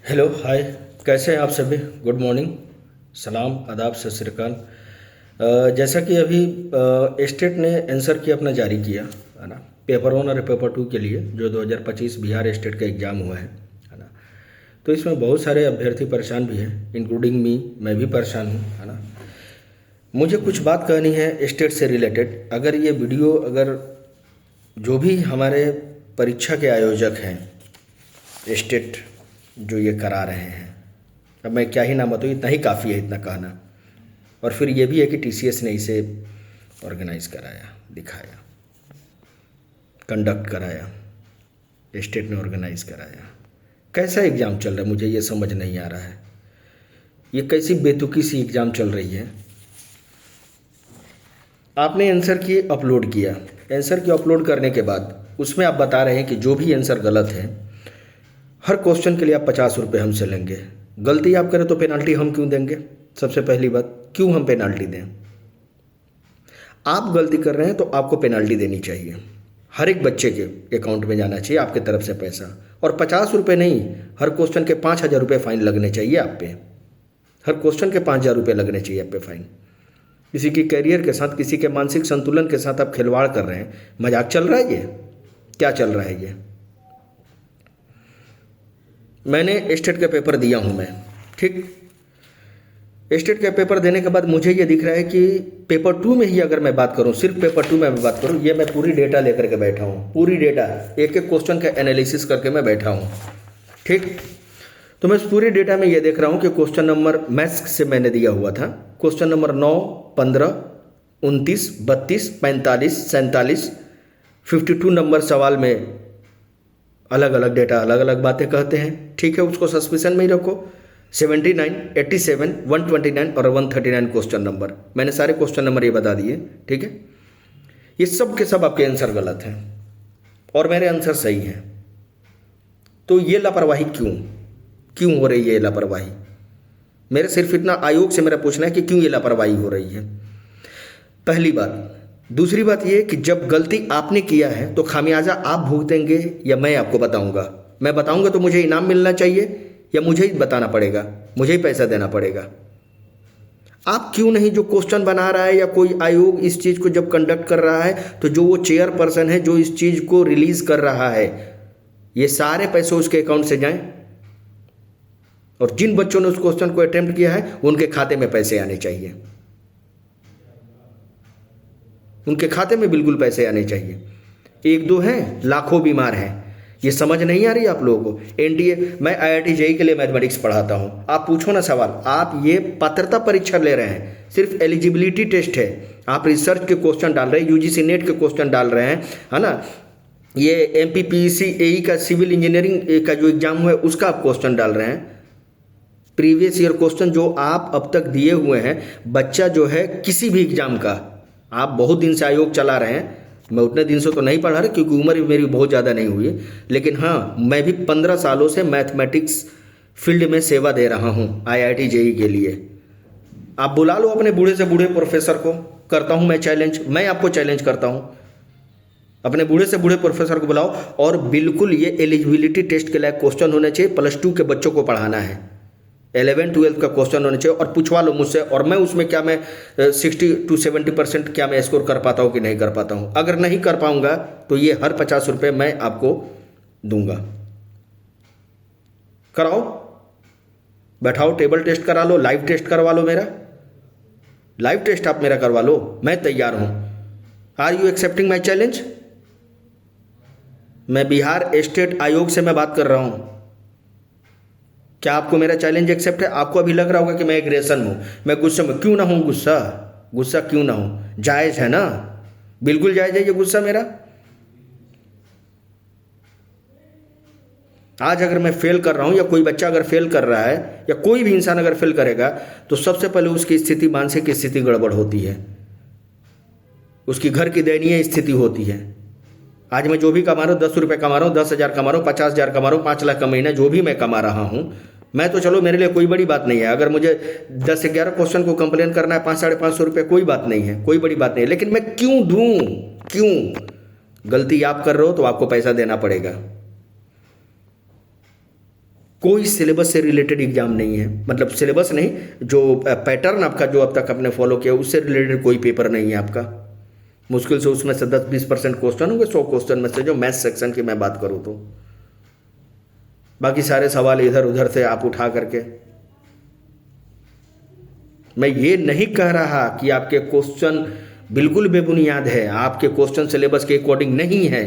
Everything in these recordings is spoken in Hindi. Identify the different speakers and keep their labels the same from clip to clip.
Speaker 1: Hello hi. कैसे हैं आप सभी? गुड मॉर्निंग, सलाम, आदाब, सत श्री अकाल। जैसा कि अभी स्टेट ने आंसर की अपना जारी किया है ना, पेपर 1 और पेपर 2 के लिए जो 2025 बिहार स्टेट का एग्ज़ाम हुआ है ना। तो इसमें बहुत सारे अभ्यर्थी परेशान भी हैं, इंक्लूडिंग मी। मैं भी परेशान हूँ, है ना। मुझे कुछ बात कहनी है स्टेट से रिलेटेड। अगर ये वीडियो अगर जो भी हमारे परीक्षा के आयोजक हैं स्टेट जो ये करा रहे हैं, अब मैं क्या ही नाम बताऊँ, इतना ही काफ़ी है इतना कहना। और फिर ये भी है कि टीसीएस ने इसे ऑर्गेनाइज कराया, दिखाया, कंडक्ट कराया, स्टेट ने ऑर्गेनाइज कराया। कैसा एग्ज़ाम चल रहा है मुझे ये समझ नहीं आ रहा है। ये कैसी बेतुकी सी एग्ज़ाम चल रही है। आपने आंसर की अपलोड किया, आंसर की अपलोड करने के बाद उसमें आप बता रहे हैं कि जो भी आंसर गलत है हर क्वेश्चन के लिए आप 50 रुपये हमसे लेंगे। गलती आप करें तो पेनाल्टी हम क्यों देंगे? सबसे पहली बात, क्यों हम पेनाल्टी दें? आप गलती कर रहे हैं तो आपको पेनाल्टी देनी चाहिए। हर एक बच्चे के अकाउंट में जाना चाहिए आपके तरफ से पैसा। और 50 रुपये नहीं, हर क्वेश्चन के 5,000 रुपये फाइन लगने चाहिए आप पे। हर क्वेश्चन के 5,000 रुपये लगने चाहिए आप पे फाइन। किसी की कैरियर के साथ, किसी के मानसिक संतुलन के साथ आप खिलवाड़ कर रहे हैं। मजाक चल रहा है ये? क्या चल रहा है ये? मैंने स्टेट का पेपर दिया हूँ मैं, ठीक। स्टेट का पेपर देने के बाद मुझे ये दिख रहा है कि पेपर 2 में ही अगर मैं बात करूँ, सिर्फ पेपर 2 में मैं बात करूँ, ये मैं पूरी डेटा लेकर के बैठा हूँ, पूरी डेटा, एक एक क्वेश्चन का एनालिसिस करके मैं बैठा हूँ, ठीक। तो मैं इस पूरी डेटा में ये देख रहा हूँ कि क्वेश्चन नंबर मैथ्स से मैंने दिया हुआ था, क्वेश्चन नंबर 9, 15, 29, 32, 45, 47, 52 नंबर सवाल में अलग अलग डेटा अलग अलग बातें कहते हैं, ठीक है। उसको सस्पेंशन में ही रखो। 79, 87, 129 और 139 क्वेश्चन नंबर, मैंने सारे क्वेश्चन नंबर ये बता दिए, ठीक है। ये सब के सब आपके आंसर गलत हैं और मेरे आंसर सही हैं। तो ये लापरवाही क्यों हो रही है? ये लापरवाही मेरे सिर्फ इतना आयोग से मेरा पूछना है कि क्यों ये लापरवाही हो रही है, पहली बात। दूसरी बात ये कि जब गलती आपने किया है तो खामियाजा आप भुगतेंगे या मैं आपको बताऊंगा? मैं बताऊंगा तो मुझे इनाम मिलना चाहिए या मुझे ही बताना पड़ेगा, मुझे ही पैसा देना पड़ेगा? आप क्यों नहीं, जो क्वेश्चन बना रहा है या कोई आयोग इस चीज़ को जब कंडक्ट कर रहा है तो जो वो चेयरपर्सन है जो इस चीज़ को रिलीज कर रहा है, ये सारे पैसे उसके अकाउंट से जाएं और जिन बच्चों ने उस क्वेश्चन को अटेम्प्ट किया है उनके खाते में पैसे आने चाहिए, उनके खाते में बिल्कुल पैसे आने चाहिए। एक दो हैं, लाखों बीमार हैं। ये समझ नहीं आ रही आप लोगों को? एनडीए, मैं आईआईटी जेईई के लिए मैथमेटिक्स पढ़ाता हूं। आप पूछो ना सवाल, आप ये पात्रता परीक्षा ले रहे हैं, सिर्फ एलिजिबिलिटी टेस्ट है। आप रिसर्च के क्वेश्चन डाल रहे हैं, यूजीसी नेट के क्वेश्चन डाल रहे हैं, है ना। ये एमपीपीसी एई का सिविल इंजीनियरिंग का जो एग्जाम हुआ है उसका आप क्वेश्चन डाल रहे हैं। प्रीवियस ईयर क्वेश्चन जो आप अब तक दिए हुए हैं, बच्चा जो है किसी भी एग्जाम का, आप बहुत दिन से आयोग चला रहे हैं, मैं उतने दिन से तो नहीं पढ़ा रहा क्योंकि उम्र मेरी बहुत ज़्यादा नहीं हुई है, लेकिन हाँ, मैं भी 15 सालों से मैथमेटिक्स फील्ड में सेवा दे रहा हूँ आईआईटी जेईई के लिए। आप बुला लो अपने बूढ़े से बूढ़े प्रोफेसर को, करता हूँ मैं चैलेंज, मैं आपको चैलेंज करता हूँ, अपने बूढ़े से बूढ़े प्रोफेसर को बुलाओ और बिल्कुल ये एलिजिबिलिटी टेस्ट के लायक क्वेश्चन होने चाहिए। +2 के बच्चों को पढ़ाना है, 11, 12 का क्वेश्चन होने चाहिए और पूछवा लो मुझसे, और मैं उसमें क्या मैं 60 to 70% क्या मैं स्कोर कर पाता हूँ कि नहीं कर पाता हूँ। अगर नहीं कर पाऊंगा तो ये हर 50 रुपये मैं आपको दूंगा। कराओ, बैठाओ, टेबल टेस्ट करा लो, लाइव टेस्ट करवा लो, मेरा लाइव टेस्ट आप मेरा करवा लो, मैं तैयार हूँ। Are you accepting my challenge? मैं बिहार स्टेट आयोग से मैं बात कर रहा हूँ। क्या आपको मेरा चैलेंज एक्सेप्ट है? आपको अभी लग रहा होगा कि मैं एग्रेशन हूं, मैं गुस्से में क्यों ना हूं, गुस्सा क्यों ना हूं, जायज़ है ना, बिल्कुल जायज़ है ये गुस्सा मेरा। आज अगर मैं फेल कर रहा हूं या कोई बच्चा अगर फेल कर रहा है या कोई भी इंसान अगर फेल करेगा तो सबसे पहले उसकी स्थिति, मानसिक स्थिति गड़बड़ होती है, उसकी घर की दयनीय स्थिति होती है। आज मैं जो भी कमा रहा हूँ, 10 रुपये कमा रहा हूँ, 10,000 कमा रहा हूँ, 50,000 कमा रहा हूँ, 5 लाख का महीना जो भी मैं कमा रहा हूँ, मैं तो चलो मेरे लिए कोई बड़ी बात नहीं है। अगर मुझे 10-11 क्वेश्चन को कंप्लेन करना है 500-550 रुपये, कोई बात नहीं है, कोई बड़ी बात नहीं है। लेकिन मैं क्यों दूं? क्यों? गलती आप कर रहे हो तो आपको पैसा देना पड़ेगा। कोई सिलेबस से रिलेटेड एग्जाम नहीं है, मतलब सिलेबस नहीं, जो पैटर्न आपका जो अब तक आपने फॉलो किया उससे रिलेटेड कोई पेपर नहीं है आपका। मुश्किल से उसमें से 10-20% क्वेश्चन होंगे 100 क्वेश्चन में से, जो मैथ्स सेक्शन की मैं बात करूँ तो। बाकी सारे सवाल इधर उधर से आप उठा करके। मैं ये नहीं कह रहा कि आपके क्वेश्चन बिल्कुल बेबुनियाद है, आपके क्वेश्चन सिलेबस के अकॉर्डिंग नहीं है।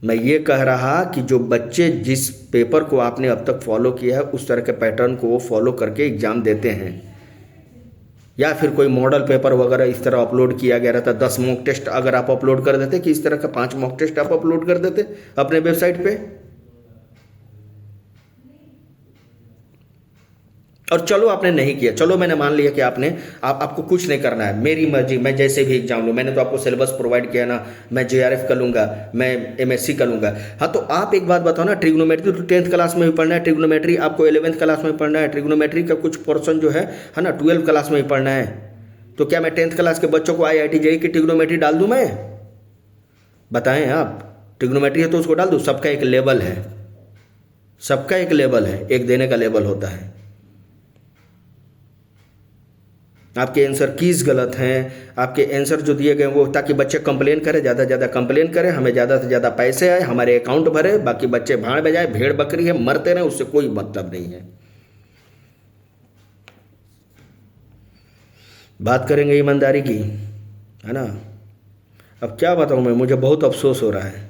Speaker 1: मैं ये कह रहा कि जो बच्चे जिस पेपर को आपने अब तक फॉलो किया है उस तरह के पैटर्न को वो फॉलो करके एग्जाम देते हैं, या फिर कोई मॉडल पेपर वगैरह इस तरह अपलोड किया गया रहता। 10 मॉक टेस्ट अगर आप अपलोड कर देते कि इस तरह का 5 मॉक टेस्ट आप अपलोड कर देते अपने वेबसाइट पे, और चलो आपने नहीं किया, चलो मैंने मान लिया कि आपको कुछ नहीं करना है, मेरी मर्जी, मैं जैसे भी एग्जाम लूँ, मैंने तो आपको सिलेबस प्रोवाइड किया ना, मैं JRF कर लूँगा, मैं MSc कर लूँगा। हाँ तो आप एक बात बताओ ना, ट्रिग्नोमेट्री तो 10th क्लास में भी पढ़ना है, ट्रिग्नोमेट्री आपको 11th क्लास में पढ़ना है, ट्रिग्नोमेट्री का कुछ पोर्सन जो है ना 12th क्लास में भी पढ़ना है। तो क्या मैं 10th क्लास के बच्चों को IIT JEE की ट्रिग्नोमेट्री डाल दूँ? मैं बताएं आप, ट्रिग्नोमेट्री है तो उसको डाल दूँ? सबका एक लेवल है, सबका एक लेवल है, एक देने का लेवल होता है। आपके आंसर कीज गलत हैं, आपके आंसर जो दिए गए वो ताकि बच्चे कंप्लेन करें, ज़्यादा से ज़्यादा कंप्लेन करें, हमें ज़्यादा से ज़्यादा पैसे आए, हमारे अकाउंट भरे, बाकी बच्चे भाड़ बजाए, भेड़ बकरी है, मरते रहें, उससे कोई मतलब नहीं है। बात करेंगे ईमानदारी की, है ना। अब क्या बताऊँ मैं, मुझे बहुत अफसोस हो रहा है,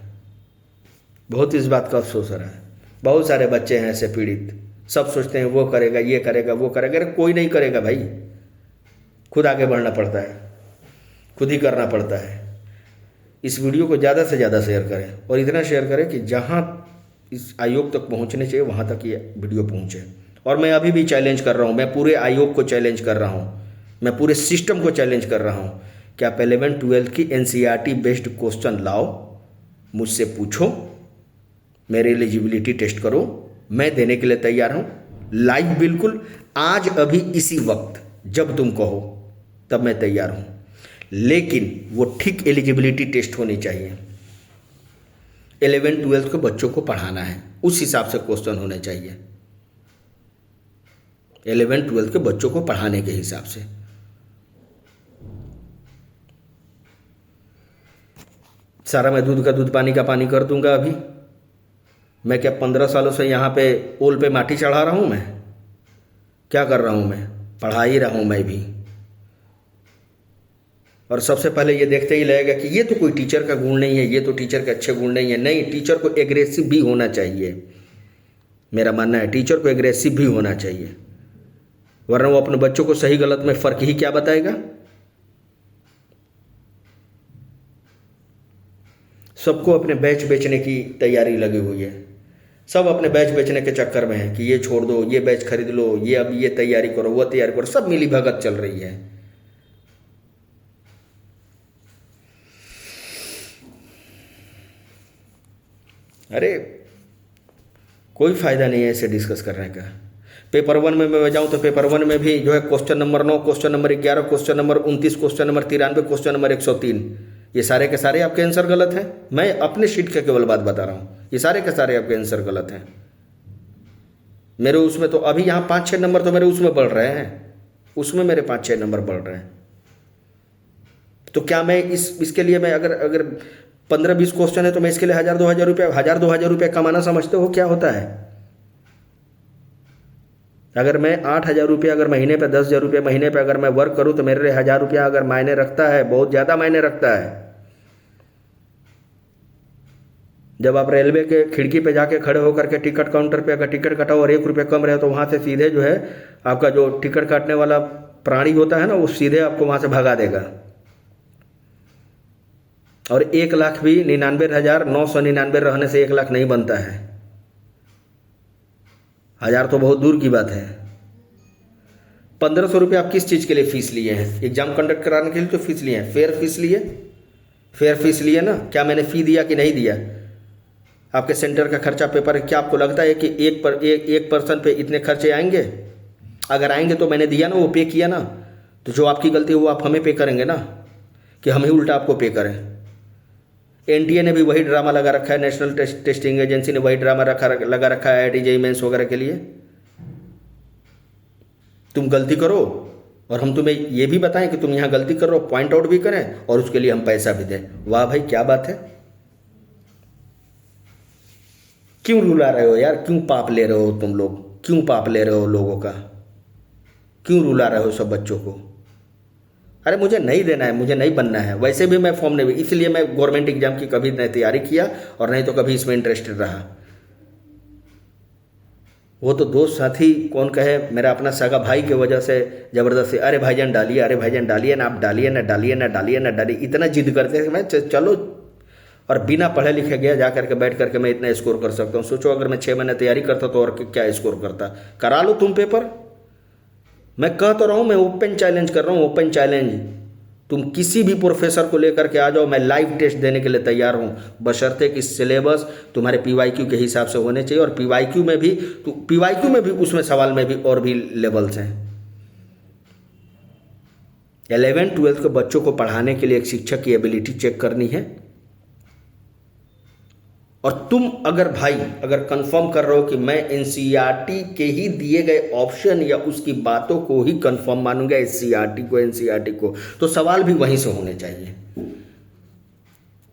Speaker 1: बहुत इस बात का अफसोस हो रहा है। बहुत सारे बच्चे हैं ऐसे पीड़ित, सब सोचते हैं वो करेगा, ये करेगा, वो करेगा। अरे कोई नहीं करेगा भाई, खुद आगे बढ़ना पड़ता है, खुद ही करना पड़ता है। इस वीडियो को ज़्यादा से ज़्यादा शेयर करें, और इतना शेयर करें कि जहाँ इस आयोग तक पहुँचने चाहिए वहाँ तक ये वीडियो पहुँचे। और मैं अभी भी चैलेंज कर रहा हूँ, मैं पूरे आयोग को चैलेंज कर रहा हूँ, मैं पूरे सिस्टम को चैलेंज कर रहा हूँ कि आप 11th-12th की NCERT बेस्ड क्वेश्चन लाओ, मुझसे पूछो, मेरे एलिजिबिलिटी टेस्ट करो, मैं देने के लिए तैयार हूँ लाइव, बिल्कुल आज अभी इसी वक्त जब तुम कहो तब मैं तैयार हूं। लेकिन वो ठीक एलिजिबिलिटी टेस्ट होनी चाहिए। 11th-12th के बच्चों को पढ़ाना है, उस हिसाब से क्वेश्चन होने चाहिए, 11th-12th के बच्चों को पढ़ाने के हिसाब से। सारा मैं दूध का दूध पानी का पानी कर दूंगा। अभी मैं क्या 15 सालों से यहाँ पे ओल पे माटी चढ़ा रहा हूँ? मैं क्या कर रहा हूँ? मैं पढ़ा ही रहा हूँ मैं भी। और सबसे पहले ये देखते ही लगेगा कि ये तो कोई टीचर का गुण नहीं है, ये तो टीचर के अच्छे गुण नहीं है। नहीं, टीचर को एग्रेसिव भी होना चाहिए, मेरा मानना है टीचर को एग्रेसिव भी होना चाहिए, वरना वो अपने बच्चों को सही गलत में फ़र्क ही क्या बताएगा। सबको अपने बैच बेचने की तैयारी लगी हुई है, सब अपने बैच बेचने के चक्कर में है कि ये छोड़ दो, ये बैच खरीद लो, ये अब ये तैयारी करो, वो तैयारी करो, सब मिली भगत चल रही है। अरे कोई फ़ायदा नहीं है ऐसे डिस्कस करने का। पेपर 1 में मैं जाऊँ तो पेपर 1 में भी जो है question number 9, question number 11, question number 29, question number 93, question number 103, ये सारे के सारे आपके आंसर गलत हैं। मैं अपने शीट का केवल बात बता रहा हूँ, ये सारे के सारे आपके आंसर गलत हैं। मेरे उसमें तो अभी यहाँ 5-6 नंबर तो मेरे उसमें बढ़ रहे हैं, उसमें मेरे 5-6 नंबर बढ़ रहे हैं। तो क्या मैं इसके लिए मैं अगर 15-20 क्वेश्चन है तो मैं इसके लिए 1000-2000 रुपये कमाना समझते हो क्या होता है? अगर मैं 8000 रुपये अगर महीने पे 10,000 रुपये महीने पे अगर मैं वर्क करूं तो मेरे लिए 1000 रुपया अगर मायने रखता है, बहुत ज़्यादा मायने रखता है। जब आप रेलवे के खिड़की पे जाके खड़े होकर के टिकट काउंटर पे अगर टिकट कटाओ और 1 रुपये कम रहे तो वहाँ से सीधे जो है आपका जो टिकट काटने वाला प्राणी होता है ना, वो सीधे आपको वहाँ से भगा देगा। और 1 लाख भी 99,999 रहने से 1 लाख नहीं बनता है, 1000 तो बहुत दूर की बात है। 1500 रुपये आप किस चीज़ के लिए फ़ीस लिए हैं? एग्ज़ाम कंडक्ट कराने के लिए तो फीस लिए हैं, फेयर फीस लिए, फेयर फीस लिए ना। क्या मैंने फ़ी दिया कि नहीं दिया? आपके सेंटर का खर्चा पेपर है, क्या आपको लगता है कि एक पर्सन पे इतने खर्चे आएंगे? अगर आएंगे तो मैंने दिया ना, वो पे किया ना, तो जो आपकी गलती है वो आप हमें पे करेंगे ना, कि हम ही उल्टा आपको पे करें। एनटीए ने भी वही ड्रामा लगा रखा है, नेशनल टेस्टिंग एजेंसी ने वही ड्रामा लगा रखा है IIT JEE मेंस वगैरह के लिए। तुम गलती करो और हम तुम्हें ये भी बताएं कि तुम यहाँ गलती कर रहे हो, पॉइंट आउट भी करें और उसके लिए हम पैसा भी दें। वाह भाई क्या बात है। क्यों रुला रहे हो यार, क्यों पाप ले रहे हो तुम लोग, क्यों पाप ले रहे हो लोगों का, क्यों रुला रहे हो सब बच्चों को। अरे मुझे नहीं देना है, मुझे नहीं बनना है, वैसे भी मैं फॉर्म नहीं, इसलिए मैं गवर्नमेंट एग्जाम की कभी नहीं तैयारी किया और नहीं तो कभी इसमें इंटरेस्टेड रहा। वो तो दोस्त साथी कौन कहे, मेरा अपना सगा भाई की वजह से ज़बरदस्ती, अरे भाईजान डालिए, अरे भाईजान डालिए ना, आप डालिए ना, डालिए ना, डालिए ना, डालिए, इतना जिद करते हैं। मैं चलो, और बिना पढ़े लिखे गया जा करके बैठ करके मैं इतना स्कोर कर सकता हूँ। सोचो अगर मैं 6 महीने तैयारी करता तो और क्या स्कोर करता। करा लो तुम पेपर, मैं कह तो रहा हूँ, मैं ओपन चैलेंज कर रहा हूँ, ओपन चैलेंज। तुम किसी भी प्रोफेसर को लेकर के आ जाओ, मैं लाइव टेस्ट देने के लिए तैयार हूँ, बशर्ते कि सिलेबस तुम्हारे PYQ के हिसाब से होने चाहिए। और PYQ में भी उसमें सवाल में भी और भी लेवल्स हैं। 11th-12th के बच्चों को पढ़ाने के लिए एक शिक्षक की एबिलिटी चेक करनी है। और तुम अगर कंफर्म कर रहे हो कि मैं NCERT के ही दिए गए ऑप्शन या उसकी बातों को ही कंफर्म मानूंगा, NCERT को, तो सवाल भी वहीं से होने चाहिए,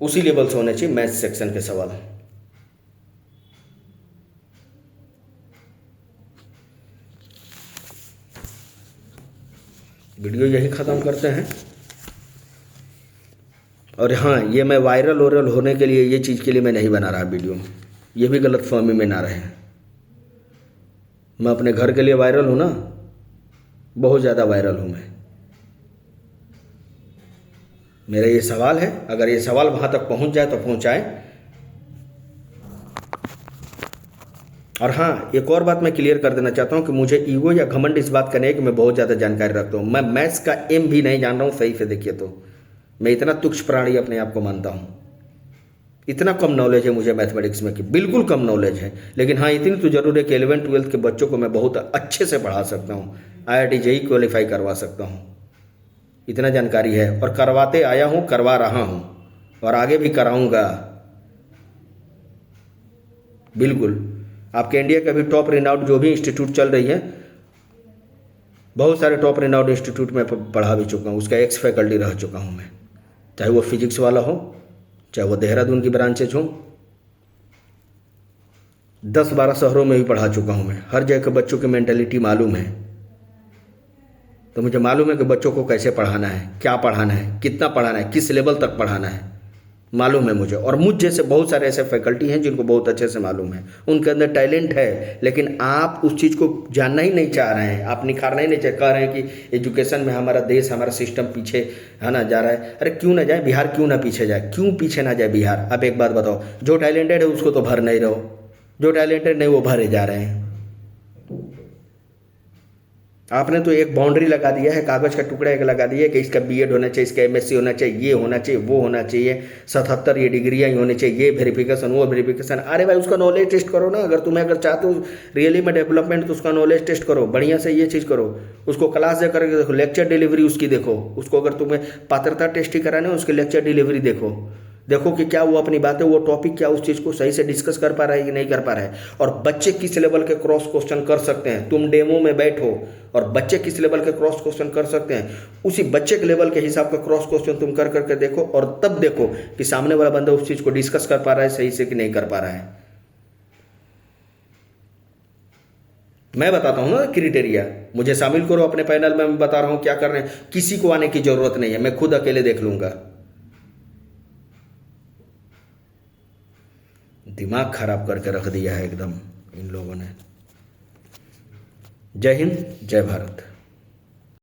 Speaker 1: उसी लेवल से होने चाहिए मैथ्स सेक्शन के सवाल। वीडियो यही ख़त्म करते हैं। और हाँ, ये मैं वायरल होने के लिए, ये चीज़ के लिए मैं नहीं बना रहा वीडियो, ये भी गलत फहमी में ना रहे। मैं अपने घर के लिए वायरल हूँ ना, बहुत ज़्यादा वायरल हूँ मैं। मेरा ये सवाल है, अगर ये सवाल वहाँ तक पहुँच जाए तो पहुँचाए। और हाँ, एक और बात मैं क्लियर कर देना चाहता हूँ कि मुझे ईगो या घमंड इस बात का नहीं है कि मैं बहुत ज़्यादा जानकारी रखता हूँ। मैं मैथ्स का एम भी नहीं जान रहा हूँ, सही से देखिए तो मैं इतना तुच्छ प्राणी अपने आप को मानता हूँ। इतना कम नॉलेज है मुझे मैथमेटिक्स में कि बिल्कुल कम नॉलेज है। लेकिन हाँ, इतनी तो जरूर है कि 11th-12th के बच्चों को मैं बहुत अच्छे से पढ़ा सकता हूँ, IIT JEE क्वालिफाई करवा सकता हूँ, इतना जानकारी है। और करवाते आया हूँ, करवा रहा हूँ और आगे भी कराऊँगा। बिल्कुल आपके इंडिया का भी टॉप रिनाउंड जो भी इंस्टीट्यूट चल रही है, बहुत सारे टॉप रिनाउंड इंस्टीट्यूट में पढ़ा भी चुका हूँ, उसका एक्स फैकल्टी रह चुका हूँ मैं। चाहे वो फिजिक्स वाला हो, चाहे वो देहरादून की ब्रांचेज हो, 10-12 शहरों में भी पढ़ा चुका हूँ मैं। हर जगह के बच्चों की मेंटालिटी मालूम है, तो मुझे मालूम है कि बच्चों को कैसे पढ़ाना है, क्या पढ़ाना है, कितना पढ़ाना है, किस लेवल तक पढ़ाना है, मालूम है मुझे। और मुझ जैसे बहुत सारे ऐसे फैकल्टी हैं जिनको बहुत अच्छे से मालूम है, उनके अंदर टैलेंट है, लेकिन आप उस चीज़ को जानना ही नहीं चाह रहे हैं, आप निखारना ही नहीं कह रहे हैं कि एजुकेशन में हमारा देश, हमारा सिस्टम पीछे है ना जा रहा है। अरे क्यों ना जाए बिहार, क्यों ना पीछे जाए, क्यों पीछे ना जाए बिहार। अब एक बात बताओ, जो टैलेंटेड है उसको तो भर नहीं रहो, जो टैलेंटेड नहीं वो भरे जा रहे हैं। आपने तो एक बाउंड्री लगा दिया है, कागज़ का टुकड़ा एक लगा दिया है कि इसका BEd होना चाहिए, इसका MSc होना चाहिए, ये होना चाहिए, वो होना चाहिए, 77 ये डिग्रियाँ ही होनी चाहिए, ये वेरिफिकेशन, वो वेरिफिकेशन। अरे भाई उसका नॉलेज टेस्ट करो ना, अगर चाहते हो रियली में डेवलपमेंट तो उसका नॉलेज टेस्ट करो, बढ़िया से ये चीज़ करो, उसको क्लास दे करके देखो, लेक्चर डिलीवरी उसकी देखो, उसको अगर तुम्हें पात्रता टेस्ट ही कराना है उसके लेक्चर डिलीवरी देखो कि क्या वो अपनी बातें, वो टॉपिक क्या उस चीज़ को सही से डिस्कस कर पा रहा है कि नहीं कर पा रहा है। और बच्चे किस लेवल के क्रॉस क्वेश्चन कर सकते हैं, तुम डेमो में बैठो और बच्चे किस लेवल के क्रॉस क्वेश्चन कर सकते हैं, उसी बच्चे के लेवल के हिसाब का क्रॉस क्वेश्चन तुम कर करके देखो, और तब देखो कि सामने वाला बंदा उस चीज़ को डिस्कस कर पा रहा है सही से कि नहीं कर पा रहा है। मैं बताता हूँ ना क्राइटेरिया, मुझे शामिल करो अपने पैनल में, मैं बता रहा हूँ क्या कर रहे हैं। किसी को आने की जरूरत नहीं है, मैं खुद अकेले देख लूंगा। दिमाग खराब करके रख दिया है एकदम इन लोगों ने। जय हिंद, जय भारत।